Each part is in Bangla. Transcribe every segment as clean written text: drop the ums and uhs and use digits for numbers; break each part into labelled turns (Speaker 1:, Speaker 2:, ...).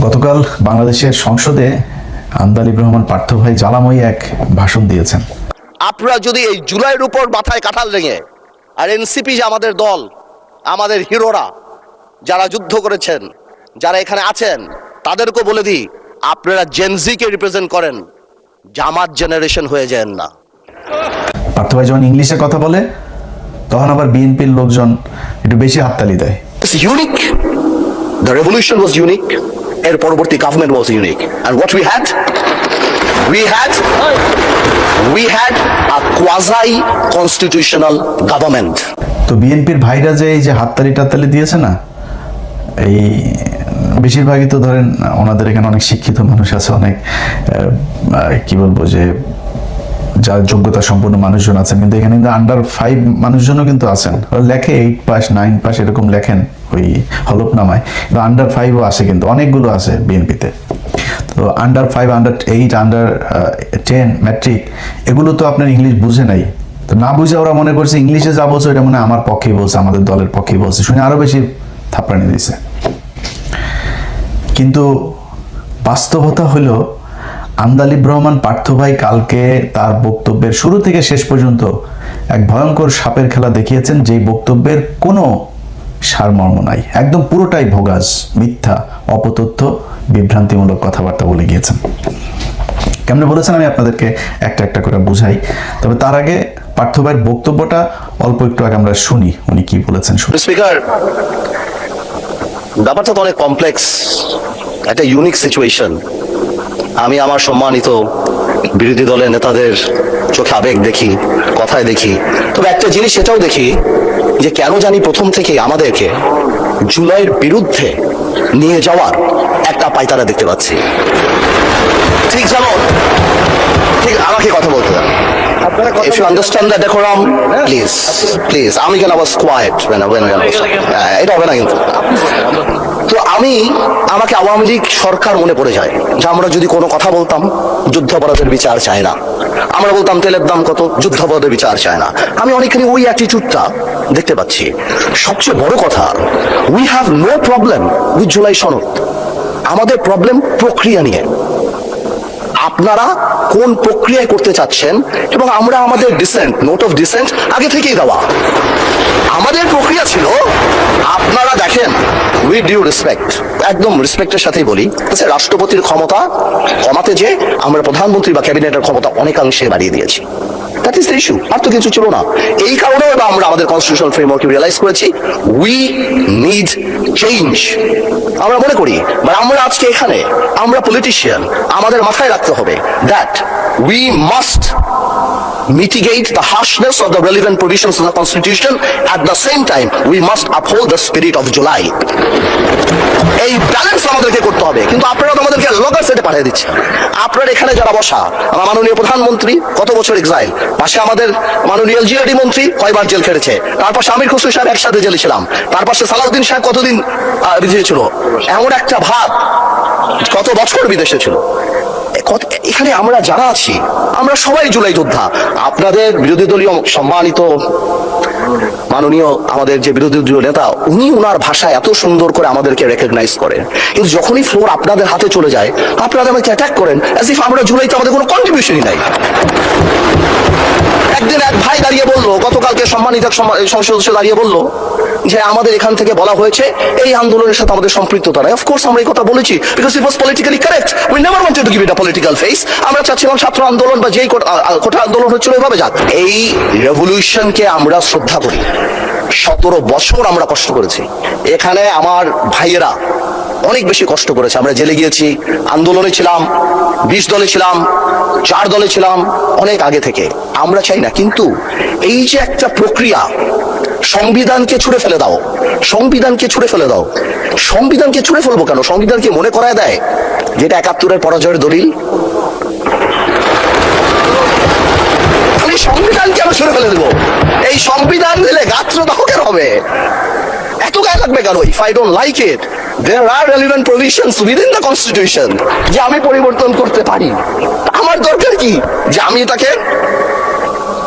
Speaker 1: গতকাল বাংলাদেশের সংসদে আন্দালিব রহমান পার্থ ভাই জ্বালাময়ী এক ভাষণ দিয়েছেন।
Speaker 2: আপনারা যদি এই জুলাইয়ের উপর মাথায় কাঁঠাল রেঙে, আর এনসিপি যে আমাদের দল, আমাদের হিরোরা যারা যুদ্ধ করেছেন, যারা এখানে আছেন, তাদেরকে বলে দিই, আপনারা জেনজিকে রিপ্রেজেন্ট করেন, জামাত জেনারেশন হয়ে যান না।
Speaker 1: পার্থ ভাই যখন ইংলিশে কথা বলে তখন আবার বিএনপির লোকজন একটু বেশি হাততালি দেয়।
Speaker 2: Unique, the revolution was unique, এর পরবর্তী government was unique, and what we had a quasi constitutional government.
Speaker 1: তো বিএনপির ভাইরা যে এই যে হাততালি টাততালি দিয়েছে না, এই বেশিরভাগই তো ধরেন ওনাদের এখানে অনেক শিক্ষিত মানুষ আছে, অনেক কি বলবো যে যার যোগ্যতা সম্পন্ন মানুষজন আছেন, কিন্তু এখানে কিন্তু আন্ডার 5 মানুষজনও কিন্তু আছেন। লেখে 8 পাস 9 পাস এরকম লেখেন ওই হলফনামায়, কিন্তু আন্ডার 5ও আছে, কিন্তু অনেকগুলো আছে বিএনপিতে। তো আন্ডার 5, আন্ডার 8, আন্ডার 10 ম্যাট্রিক, এগুলো তো আপনার ইংলিশ বুঝে নাই। তো না বুঝে ওরা মনে করছে ইংলিশে যা বলছে ওইটা মনে হয় আমার পক্ষেই বলছে, আমাদের দলের পক্ষেই বলছে, শুনে আরো বেশি থাপড়ানি দিয়েছে। কিন্তু বাস্তবতা হলো আন্দালিব রহমান পার্থ ভাই কালকে তার বক্তব্যের শুরু থেকে শেষ পর্যন্ত এক ভয়ঙ্কর সাপের খেলা দেখিয়েছেন, যেই বক্তব্যের কোনো সারমর্ম নাই, একদম পুরোটাই ভোগাস, মিথ্যা, অপতথ্য, বিভ্রান্তিমূলক কথাবার্তা বলে গিয়েছেন। কেমনে বলেছেন আমি আপনাদেরকে একটা একটা করে বুঝাই। তবে তার আগে পার্থ ভাইয়ের বক্তব্যটা অল্প একটু আগে আমরা শুনি, উনি কি বলেছেন।
Speaker 2: স্পিকার, ব্যাপারটা তো অনেক কমপ্লেক্স, একটা ইউনিক সিচুয়েশন। আমি আমার সম্মানিত বিরোধী দলের নেতাদের চোখে আবেগ দেখি, কথায় দেখি, তবে একটা জিনিস এটাও দেখি যে কেন জানি প্রথম থেকে আমাদেরকে জুলাইয়ের বিরুদ্ধে নিয়ে যাওয়ার একটা পায়তারা দেখতে পাচ্ছি। ঠিক যেমন, ঠিক আমাকে কথা বলতে দেন। If you understand the decorum, please. আমি কেন was quiet when I was এটা হবে না কিন্তু। তো আমাকে আওয়ামী লীগ সরকার মনে পড়ে যায় যে আমরা যদি কোনো কথা বলতাম যুদ্ধাপরাধের বিচার চায় না, আমরা বলতাম তেলের দাম কত, যুদ্ধাপরাধের বিচার চায় না। আমি অনেকখানি ওই অ্যাটিটিউডটা দেখতে পাচ্ছি। সবচেয়ে বড় কথা, we have no problem with July সনদ, আমাদের প্রবলেম প্রক্রিয়া নিয়ে। আপনারা কোন প্রক্রিয়ায় করতে চাচ্ছেন, এবং আমরা আমাদের ডিসেন্ট, নোট অফ ডিসেন্ট আগে থেকেই দেওয়া। আমাদের প্রক্রিয়া ছিল, আপনারা দেখেন, উইথ ডিউ রেসপেক্ট, একদম রেসপেক্টের সাথেই বলি, রাষ্ট্রপতির ক্ষমতা কমাতে যে আমরা প্রধানমন্ত্রী বা ক্যাবিনেটের ক্ষমতা অনেকাংশে বাড়িয়ে দিয়েছি। দ্যাট ইজ দ্য ইস্যু, আর তো কিছু ছিল না। এই কারণেও আমরা আমাদের কনস্টিটিউশনাল ফ্রেমওয়ার্কে রিয়েলাইজ করেছি উই নিড চেঞ্জ। আমরা মনে করি, মানে আমরা আজকে এখানে, আমরা পলিটিশিয়ান, আমাদের মাথায় রাখতে হবে that we must mitigate the harshness of the relevant provisions of the Constitution. At the same time, we must uphold the spirit of July. এই ব্যালেন্স আমাদেরকে করতে হবে। কিন্তু আপনারা তো আমাদেরকে লগা সেটে পাঠিয়ে দিচ্ছেন। আপনারা এখানে যারা বসা, আমার মাননীয় প্রধানমন্ত্রী কত বছর এক্সাইল, পাশে আমাদের মাননীয় এলজিআরডি মন্ত্রী কয়বার জেল খেটেছে, তার পাশে আমির খসরু সাহেব একসাথে জেলে ছিলাম, তার পাশে সালাউদ্দিন সাহেব কতদিন বিদেশে ছিল, এমন একটা ভাব কত বছর বিদেশে ছিল। এখানে আমরা যারা আছি, আমরা সবাই জুলাই যোদ্ধা। আপনাদের বিরোধী দলীয় সম্মানিত মাননীয় আমাদের যে বিরোধী দলীয় নেতা, উনি উনার ভাষায় এত সুন্দর করে আমাদেরকে রেকগনাইজ করেন, কিন্তু যখনই ফ্লোর আপনাদের হাতে চলে যায়, আপনারা আমাকে অ্যাটাক করেন অ্যাজ ইফ আমরা জুলাইতে আমাদের কোনো কন্ট্রিবিউশনই নাই। একদিন এক ভাই দাঁড়িয়ে বললো, গতকালকে সম্মানিত সংসদ সদস্য দাঁড়িয়ে বললো যে আমাদের এখান থেকে বলা হয়েছে এই আন্দোলনের সাথে আমাদের সম্পৃক্ততা নাই। অফকোর্স আমরা এই কথা বলেছি, because it was politically correct. We never wanted to give it a political face. আমরা চাচ্ছিলাম ছাত্র আন্দোলন বা যেই কোটা আন্দোলন হচ্ছিল এভাবে যাক। এই রেভলিউশনকে আমরা শ্রদ্ধা করি। 17 বছর আমরা কষ্ট করেছি এখানে, আমার ভাইয়েরা অনেক বেশি কষ্ট করেছে। আমরা জেলে গিয়েছি, আন্দোলনে ছিলাম, 20 দলে ছিলাম, 4 দলে ছিলাম, অনেক আগে থেকে। আমরা চাই না, কিন্তু এই যে একটা প্রক্রিয়া, সংবিধানকে ছুঁড়ে ফেলে দাও, সংবিধানকে ছুঁড়ে ফেলে দাও। সংবিধানকে ছুঁড়ে ফেলবো কেন? সংবিধানকে মনে করায় দেয় যেটা 71-এর পরাজয়ের দলিল। আমি সংবিধান কেন ছুঁড়ে ফেলে দেবো? এই সংবিধান দিলে গাত্রদাহ কেন হবে? এত গায়ে লাগবে কেন? If I don't like it, there are relevant provisions within the constitution যে আমি পরিবর্তন করতে পারি। আমার দরকার কি যে আমি এটাকে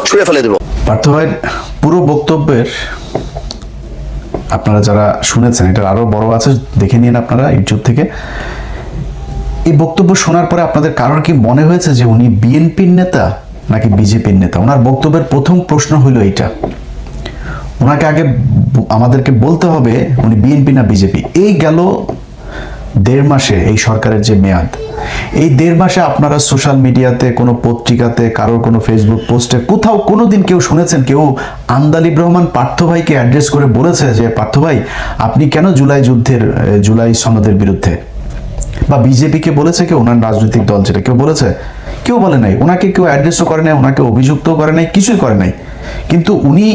Speaker 2: ছুঁড়ে ফেলে দেবো?
Speaker 1: পার্থ ভাইয়ের পুরো বক্তব্যের আপনারা যারা শুনেছেন, এটা আরো বড় আছে, দেখে নিন আপনারা ইউটিউব থেকে। এই বক্তব্য শোনার পরে আপনাদের কারোর কি মনে হয়েছে যে উনি বিএনপির নেতা নাকি বিজেপির নেতা? ওনার বক্তব্যের প্রথম প্রশ্ন হলো এইটা। ওনাকে আগে আমাদেরকে বলতে হবে উনি বিএনপি না বিজেপি। এই গেল 1.5 মাসে এই সরকারের যে মেয়াদ, এই 1.5 মাসে আপনারা সোশ্যাল মিডিয়াতে, কোনো পত্রিকাতে, কারোর কোনো ফেসবুক পোস্টে কোথাও কোনোদিন কেউ শুনেছেন কেউ আন্দালিব রহমান পার্থ ভাইকে অ্যাড্রেস করে বলেছে যে পার্থ ভাই আপনি কেন জুলাই সনদের বিরুদ্ধে? বা বিজেপিকে বলেছে কেউ, ওনার রাজনৈতিক দল যেটা, কেউ বলেছে? কেউ বলে নাই। ওনাকে কেউ অ্যাড্রেসও করে নাই, ওনাকে অভিযুক্তও করে নাই, কিছুই করে নাই। কিন্তু উনি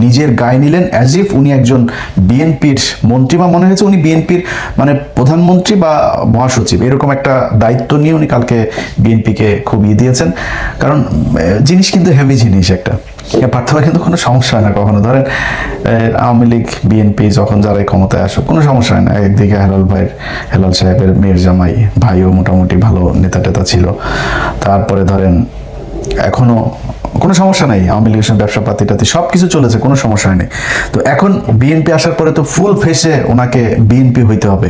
Speaker 1: নিজের গায়ে নিলেন অ্যাজ ইফ উনি একজন বিএনপির মন্ত্রী, বা মনে হয়েছে উনি বিএনপির মানে প্রধানমন্ত্রী বা মহাসচিব, এরকম একটা দায়িত্ব নিয়ে উনি কালকে বিএনপিকে খুব দিয়েছেন। কারণ জিনিস কিন্তু হেভি জিনিস একটা। পার্থ ভাই কিন্তু কোনো সমস্যা হয় না কখনো। ধরেন আওয়ামী লীগ বিএনপি যখন যারাই ক্ষমতায় আসুক কোনো সমস্যা হয় না। একদিকে হেলাল সাহেবের মেয়ের জামাই ভাইও মোটামুটি ভালো নেতা টেতা ছিল। তারপরে ধরেন এখনো কোনো সমস্যা নাই, আওয়ামী লীগের সঙ্গে ব্যবসা পাতি সব কিছু চলেছে, কোনো সমস্যা হয়নি। তো এখন বিএনপি আসার পরে তো ফুল ফেসে ওনাকে বিএনপি হইতে হবে,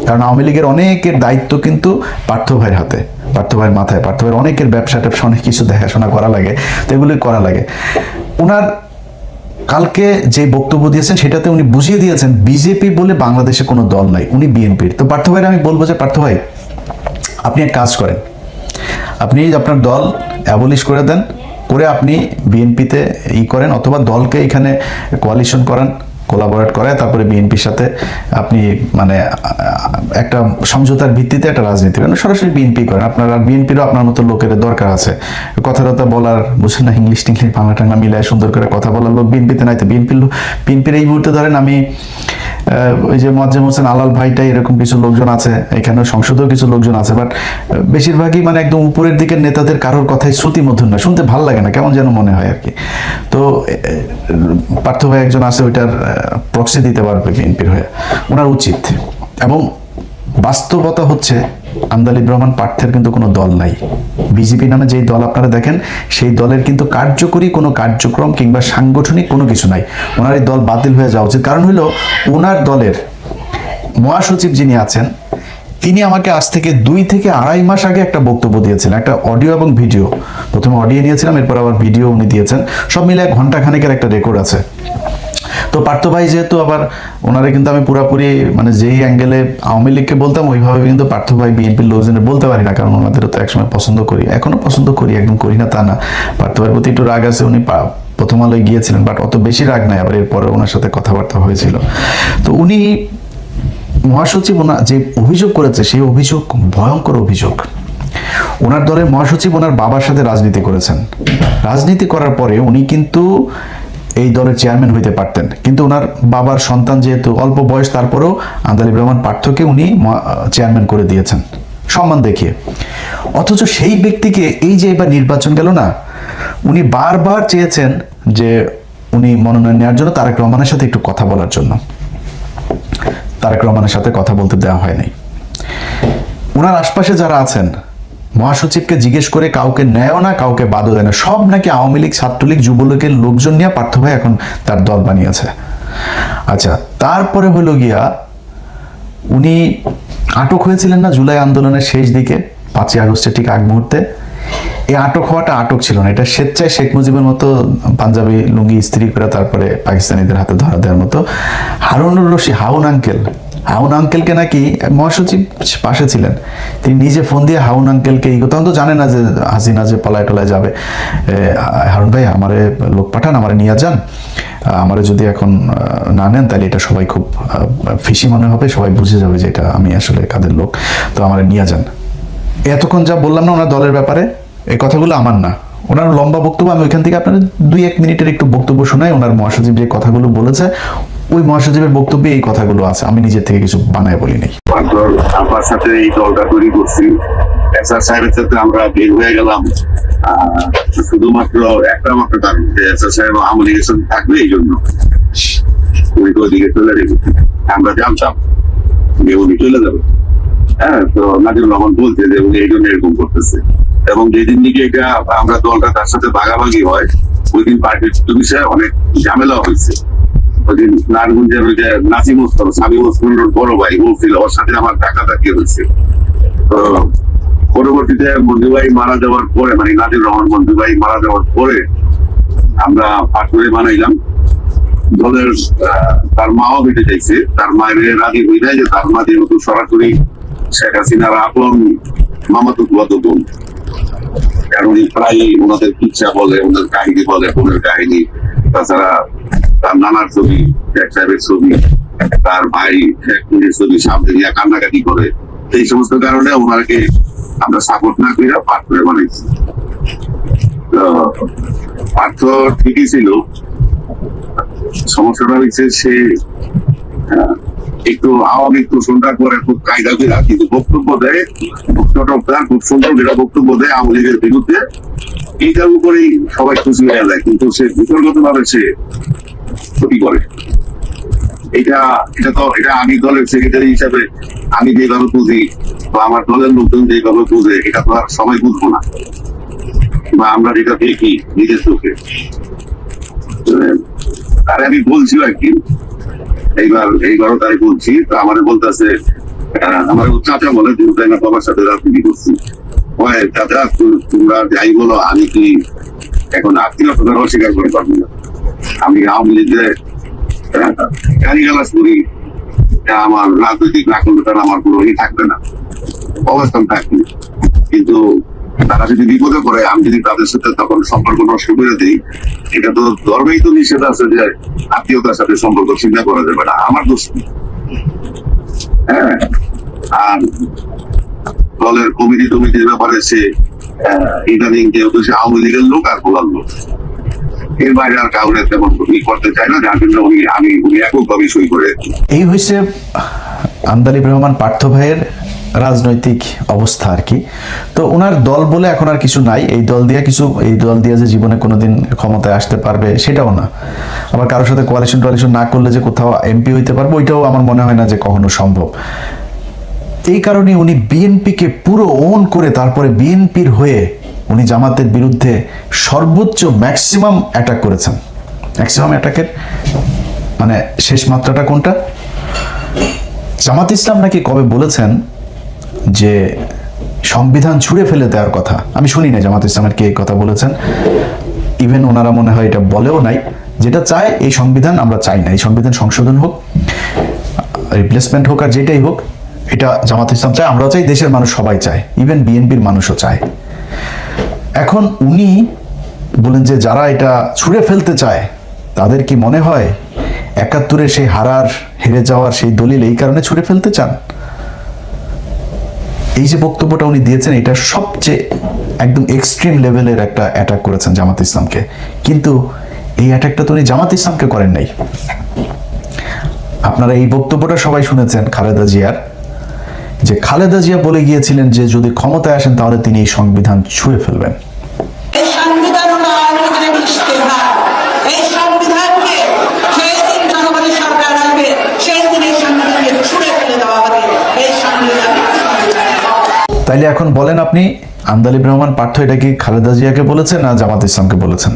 Speaker 1: কারণ আওয়ামী লীগের অনেকের দায়িত্ব কিন্তু পার্থ ভাইয়ের হাতে, পার্থ ভাইয়ের মাথায়। পার্থ ভাইয়ের অনেকের ব্যবসা ট্যাবসা অনেক কিছু দেখাশোনা করা লাগে, তো এগুলি করা লাগে। ওনার কালকে যে বক্তব্য দিয়েছেন সেটাতে উনি বুঝিয়ে দিয়েছেন বিজেপি বলে বাংলাদেশে কোনো দল নাই, উনি বিএনপির। তো পার্থ ভাইয়ের আমি বলবো যে পার্থ ভাই আপনি এক কাজ করেন, আপনি আপনার দল অ্যাবলিশ করে দেন, করে আপনি বিএনপিতে করেন, অথবা দলকে এখানে কোয়ালিশন করান, কোলাবোরেট করে, তারপরে বিএনপির সাথে আপনি মানে একটা সমঝোতার ভিত্তিতে একটা রাজনীতি করেন, সরাসরি বিএনপি করেন। আপনার আর বিএনপিরও আপনার মতো লোকের দরকার আছে, কথা বলার, বুঝছেন না, ইংলিশ টিংলিশ বাংলা টাংলা মিলায় সুন্দর করে কথা বলার লোক বিএনপিতে নাই। তো বিএনপির এই মুহূর্তে ধরেন আমি ওই যে মোয়াজ্জেম হোসেন আলাল ভাইটাই এরকম কিছু লোকজন আছে, এখানে সংসদেও কিছু লোকজন আছে, বাট বেশিরভাগই মানে একদম উপরের দিকের নেতাদের কারোর কথাই শ্রুতিমধুর না, শুনতে ভালো লাগে না, কেমন যেন মনে হয় আর কি। তো পার্থ ভাই একজন আছে, ওইটার প্রক্সি দিতে পারবে বিএনপির হয়ে, ওনার উচিত। এবং বাস্তবতা হচ্ছে আন্দালিব রহমান পার্থের কিন্তু কোনো দল নাই। বিজেপি নামে যেই দল আপনারা দেখেন সেই দলের কিন্তু কার্যকরী কোনো কার্যক্রম কিংবা সাংগঠনিক কোনো কিছু নাই। ওনার এই দল বাতিল হয়ে যাওয়া উচিত। কারণ হলো ওনার দলের মহাসচিব যিনি আছেন তিনি আমাকে আজ থেকে 2 থেকে 2.5 মাস আগে একটা বক্তব্য দিয়েছিলেন, একটা অডিও এবং ভিডিও। প্রথমে অডিও নিয়েছিলাম, এরপর আবার ভিডিও উনি দিয়েছেন, সব মিলে 1 ঘন্টা খানেকের একটা রেকর্ড আছে। তো পার্থ ভাই যেহেতু আবার ওনারে কিন্তু আমি পুরাপুরি মানে যেই অ্যাঙ্গেলে আওয়ামী লীগকে বলতাম ওইভাবে কিন্তু পার্থ ভাই বিএনপির লোকজনের বলতে পারি না, কারণ ওনাদেরও তো একসময় পছন্দ করি, এখনো পছন্দ করি, একদম করি না তা না। পার্থ ভাইয়ের প্রতি একটু রাগ আছে, উনি প্রথম আলোয় গিয়েছিলেন, বাট অত বেশি রাগ নাই, আবার এরপরে ওনার সাথে কথাবার্তা হয়েছিল। তো উনি মহাসচিব ওনার যে অভিযোগ করেছে সেই অভিযোগ ভয়ঙ্কর অভিযোগ। ওনার দলের মহাসচিব ওনার বাবার সাথে রাজনীতি করেছেন, রাজনীতি করার পরে উনি কিন্তু এই দলের চেয়ারম্যান হইতে পারতেন, কিন্তু ওনার বাবার সন্তান যেহেতু অল্প বয়স, তারপরেও আন্দালিব রহমান পার্থকে উনি চেয়ারম্যান করে দিয়েছেন সম্মান দেখিয়ে। অথচ সেই ব্যক্তিকে এই যে এবার নির্বাচন গেল না, উনি বারবার চেয়েছেন যে উনি মনোনয়ন নেওয়ার জন্য তারেক রহমানের সাথে একটু কথা বলার জন্য, তারেক রহমানের সাথে কথা বলতে দেওয়া হয় নাই। ওনার আশপাশে যারা আছেন মহাসচিবকে জিজ্ঞেস করে কাউকে নেয়ও না, কাউকে বাদও দেয় না, সব নাকি আওয়ামী লীগ, ছাত্রলীগ, যুবলীগের লোকজন নিয়ে পার্থ ভাই এখন তার দল বানিয়েছে। আচ্ছা, তারপরে হলো গিয়া উনি আটক হয়েছিলেন না জুলাই আন্দোলনের শেষ দিকে, 5ই আগস্টের ঠিক আগ মুহূর্তে। এই আটক হওয়াটা আটক ছিল না, এটা স্বেচ্ছায় শেখ মুজিবের মতো পাঞ্জাবি লুঙ্গি ইস্ত্রি করে তারপরে পাকিস্তানিদের হাতে ধরা দেওয়ার মতো হারুনুর রশিদ হাউন আঙ্কেলকে নাকি মহাসচিব পাশে ছিলেন, তিনি নিজে ফোন দিয়ে হাউন আঙ্কেলকে তখন তো জানে না যে হাসিনা যে পলায় টলায় যাবে, হারুন ভাই আমারে লোক পাঠান, আমারে নিয়ে যান, আমারে যদি এখন না নেন তাহলে এটা সবাই খুব ফিসি মনে হবে, সবাই বুঝে যাবে যে এটা আমি আসলে কাদের লোক, তো আমারে নিয়ে যান। এতক্ষণ যা বললাম না ওনার দলের ব্যাপারে, এই কথাগুলো আমার না, ওনার লম্বা বক্তব্য, আমি ওইখান থেকে আপনাদের 2-1 মিনিটের একটু বক্তব্য শোনাই। ওনার মহাসচিব যে কথাগুলো বলেছে ওই মহাসচিবের বক্তব্যে এই কথাগুলো আছে, আমি নিজের থেকে কিছু বানায় বলি নাই।
Speaker 3: আমার সাথে এই দলটা তৈরি করছি, এসআর সাহেবের সাথে আমরা বের হয়ে গেলাম শুধুমাত্র একটা মাত্র কারণ যে এসআর সাহেব আওয়ামী লীগের সাথে থাকবে, এই জন্য উনি তো ওদিকে চলে রেখেছি। আমরা জানতাম যে উনি চলে যাবে, হ্যাঁ, তো নাজিবুর রহমান বলছে যে উনি এই জন্য এরকম করতেছে। এবং যেদিন দিকে এটা আমরা দলটা তার সাথে ভাগাভাগি হয়, ওই দিন পার্টির বিষয়ে অনেক ঝামেলা হয়েছে। ওই দিন নারায়ণগঞ্জের ওই যে নাসিম ওসমান, সামিম ওসমানের বড় ভাই বলছিল ওর সাথে আমার ধাক্কাধাক্কি হয়েছে। তো পরবর্তীতে মঞ্জু ভাই মারা যাওয়ার পরে, মানে নাজির রহমান মঞ্জু ভাই মারা যাওয়ার পরে আমরা পাটুরে বানাইলাম দলের। তার মাও বেঁচে যাইছে, তার মায়ের রাজি হয়ে যায় যে তার মা যেহেতু সরাসরি শেখ হাসিনার আপন মামাতো ফুয়াতো বোন, কারণ উনি প্রায় ওনাদের কিচ্ছা বলে, ওনাদের কাহিনী বলে, বোনের কাহিনী, তাছাড়া তার নানার ছবি, শেখ সাহেবের ছবি, তার ভাই শেখ মুজিবের ছবি সামনে নিয়ে কান্নাকাটি করে। এই সমস্ত কারণে ওনাকে আমরা সাপোর্ট না করে পাঠ করে বানাইছি। তো পার্থ ঠিকই ছিল, সমস্যাটা হচ্ছে সে একটু আওয়ামী শোষণটা করে খুব কায়দা করে, কিন্তু বক্তব্য দেয়, খুব সুন্দর যেটা বক্তব্য দেয় আওয়ামী লীগের বিরুদ্ধে, এইটার উপরেই সবাই খুশি হয়ে যায়, কিন্তু সে বিতর্কত ভাবে সে ক্ষতি করে। এটা আমি দলের সেক্রেটারি হিসাবে আমি যেভাবে বুঝি বা আমার দলের লোকজন যেভাবে বুঝে, এটা তো আর সবাই বুঝবো না, বা আমরা যেটা দেখি নিজের চোখে। আর আমি বলছি একদিন, এইবারও তাই বলছি, তো আমাদের বলতেছে, আমার চাচা বলে না বাবার সাথে রাজনীতি করছি, চাচা তোমরা যাই বলো, আমি কি এখন আত্মীয়তার অস্বীকার করে পারবো না। আমি আওয়ামী লীগের গালিগালাজ করি, আমার রাজনৈতিক নাকলতা আমার কোনো থাকবে না, অবস্থান থাকবে, কিন্তু তারা যদি বিপদে পড়ে, আমি যদি তাদের সাথে তখন সম্পর্ক নষ্ট করে দিই, এটা তো ধর্মেই তো নিষেধ আছে যে আত্মীয়তার সাথে সম্পর্ক চিন্তা করা যাবে না, আমার দোষ নেই। হ্যাঁ, আর দলের কমিটির ব্যাপারে সে ইদানিং যেহেতু সে আওয়ামী লীগের লোক আর বলার লোক, এর বাইরে আর কাউরে তেমন করতে চায় না, যার জন্য উনি এককভাবে সই করে।
Speaker 1: এই হয়েছে আন্দালিব রহমান পার্থ ভাইয়ের রাজনৈতিক অবস্থা আর কি। তো ওনার দল বলে এখন আর কিছু নাই, এই দল দিয়ে যে জীবনে কোনোদিন ক্ষমতায় আসতে পারবে সেটাও না, আবার কারোর সাথে কোয়ালিশন না করলে যে কোথাও এমপি হইতে পারবে ওইটাও আমার মনে হয় না যে কখনো সম্ভব। এই কারণে উনি বিএনপিকে পুরো ওন করে তারপরে বিএনপির হয়ে উনি জামাতের বিরুদ্ধে সর্বোচ্চ ম্যাক্সিমাম অ্যাটাক করেছেন। ম্যাক্সিমাম অ্যাটাকের মানে শেষ মাত্রাটা কোনটা? জামাত ইসলাম নাকি কবে বলেছেন যে সংবিধান ছুঁড়ে ফেলে দেওয়ার কথা। আমি শুনি না জামাত ইসলামের কে কথা বলেছেন, ইভেন ওনারা মনে হয় এটা বলেও নাই। যেটা চায় এই সংবিধান আমরা চাই না, এই সংবিধান সংশোধন হোক, রিপ্লেসমেন্ট হোক, আর যেটাই হোক এটা জামাত ইসলাম চায়, আমরাও চাই, দেশের মানুষ সবাই চায়, ইভেন বিএনপির মানুষও চায়। এখন উনি বলেন যে যারা এটা ছুঁড়ে ফেলতে চায় তাদের কি মনে হয় ৭১-এ সেই হেরে যাওয়ার সেই দলিল এই কারণে ছুঁড়ে ফেলতে চান? এই যে বক্তব্যটা উনি দিয়েছেন, এটা সবচেয়ে একদম এক্সট্রিম লেভেলের একটা অ্যাটাক করেছেন জামাত ইসলামকে, কিন্তু এই অ্যাটাকটা তো উনি জামাত ইসলামকে করেন নাই। আপনারা এই বক্তব্যটা সবাই শুনেছেন খালেদা জিয়ার, যে খালেদা জিয়া বলে গিয়েছিলেন যে যদি ক্ষমতায় আসেন তাহলে তিনি এই সংবিধান ছুঁড়ে ফেলবেন। তাইলে এখন বলেন আপনি, আন্দালিব রহমান পার্থ এটা কি খালেদা জিয়াকে বলেছেন না জামাত ইসলামকে বলেছেন?